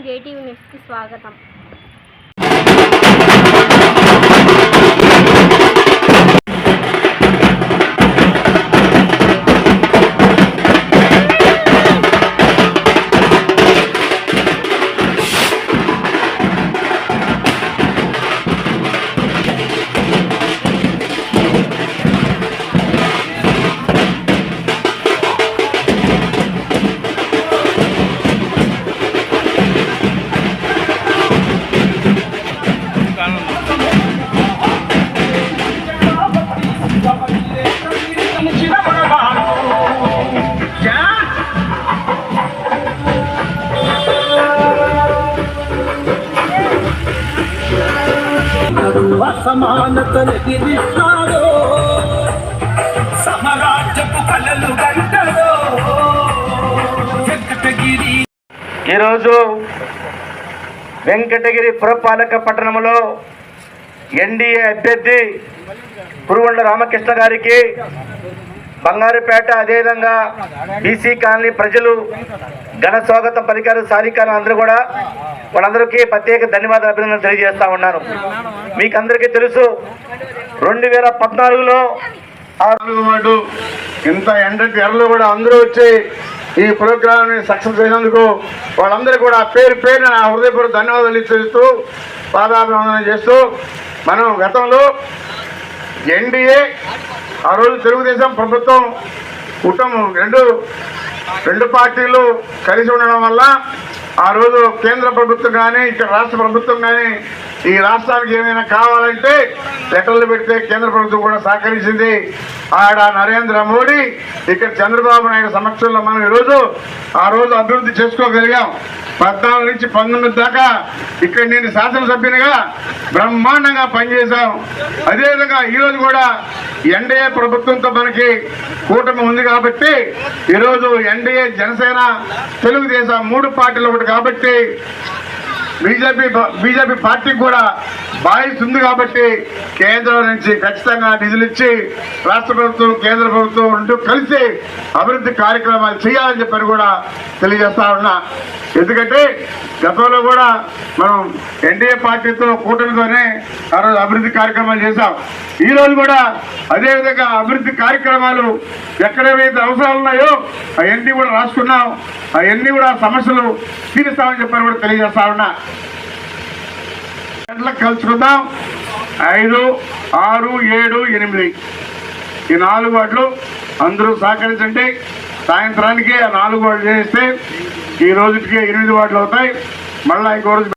JTV న్యూస్కి స్వాగతం. సమానతను గిరిస్తాడో సమరాజ్యపు కలలు గంటడో వెంకటగిరి. ఈరోజు వెంకటగిరి పురపాలక పట్టణంలో ఎన్డీఏ అభ్యర్థి కురుగొండ రామకృష్ణ గారికి బంగారుపేట అదేవిధంగా బీసీ కాలనీ ప్రజలు ఘన స్వాగతం పలికారు. సాధికారులు అందరూ కూడా వాళ్ళందరికీ ప్రత్యేక ధన్యవాదాలు అభినందనలు తెలియజేస్తా ఉన్నాను. మీకు అందరికీ తెలుసు 2014లో వార్డు ఇంత ఎండలో కూడా అందరూ వచ్చి ఈ ప్రోగ్రామ్ని సక్సెస్ అయినందుకు వాళ్ళందరూ కూడా పేరు పేరున నా హృదయపూర్వక ధన్యవాదాలు తెలుస్తూ పాదాభివందనం చేస్తూ, మనం గతంలో ఎన్డీఏ ఆ రోజు తెలుగుదేశం ప్రభుత్వం కుటుంబం రెండు పార్టీలు కలిసి ఉండడం వల్ల ఆ రోజు కేంద్ర ప్రభుత్వం కానీ ఇక్కడ రాష్ట్ర ప్రభుత్వం కానీ ఈ రాష్ట్రానికి ఏమైనా కావాలంటే లెటర్లు పెడితే కేంద్ర ప్రభుత్వం కూడా సహకరించింది. ఆడ నరేంద్ర మోడీ ఇక్కడ చంద్రబాబు నాయుడు సమక్షంలో మనం ఆ రోజు అభివృద్ధి చేసుకోగలిగాం. 14 నుంచి 19 దాకా ఇక్కడ నేను శాసనసభ్యునిగా బ్రహ్మాండంగా పనిచేశాం. అదేవిధంగా ఈరోజు కూడా ఎన్డీఏ ప్రభుత్వంతో మనకి కూటమి ఉంది కాబట్టి ఈరోజు ఎన్డీఏ, జనసేన, తెలుగుదేశం 3 పార్టీలు ఒకటి కాబట్టి బీజేపీ పార్టీకి కూడా బాయిస్ ఉంది కాబట్టి కేంద్రం నుంచి ఖచ్చితంగా నిధులు ఇచ్చి రాష్ట్ర ప్రభుత్వం, కేంద్ర ప్రభుత్వం రెండు కలిసి అభివృద్ధి కార్యక్రమాలు చేయాలని చెప్పని కూడా తెలియజేస్తా ఉన్నా. ఎందుకంటే గతంలో కూడా మనం ఎన్డీఏ పార్టీతో కూటమితోనే ఆ రోజు అభివృద్ధి కార్యక్రమాలు చేశాం. ఈరోజు కూడా అదేవిధంగా అభివృద్ధి కార్యక్రమాలు ఎక్కడేవైతే అవసరాలు ఉన్నాయో అవన్నీ కూడా రాసుకున్నాం. అవన్నీ కూడా సమస్యలు తీరుస్తామని చెప్పని కూడా తెలియజేస్తా ఉన్నా. కలుసుకుందాం. 5, 6, 7, 8 ఈ 4 వార్డులు అందరూ సహకరించండి. సాయంత్రానికి ఆ 4 వార్డులు చేస్తే ఈ రోజుకి 8 వార్డులు అవుతాయి. మళ్ళీ ఇంకో రోజు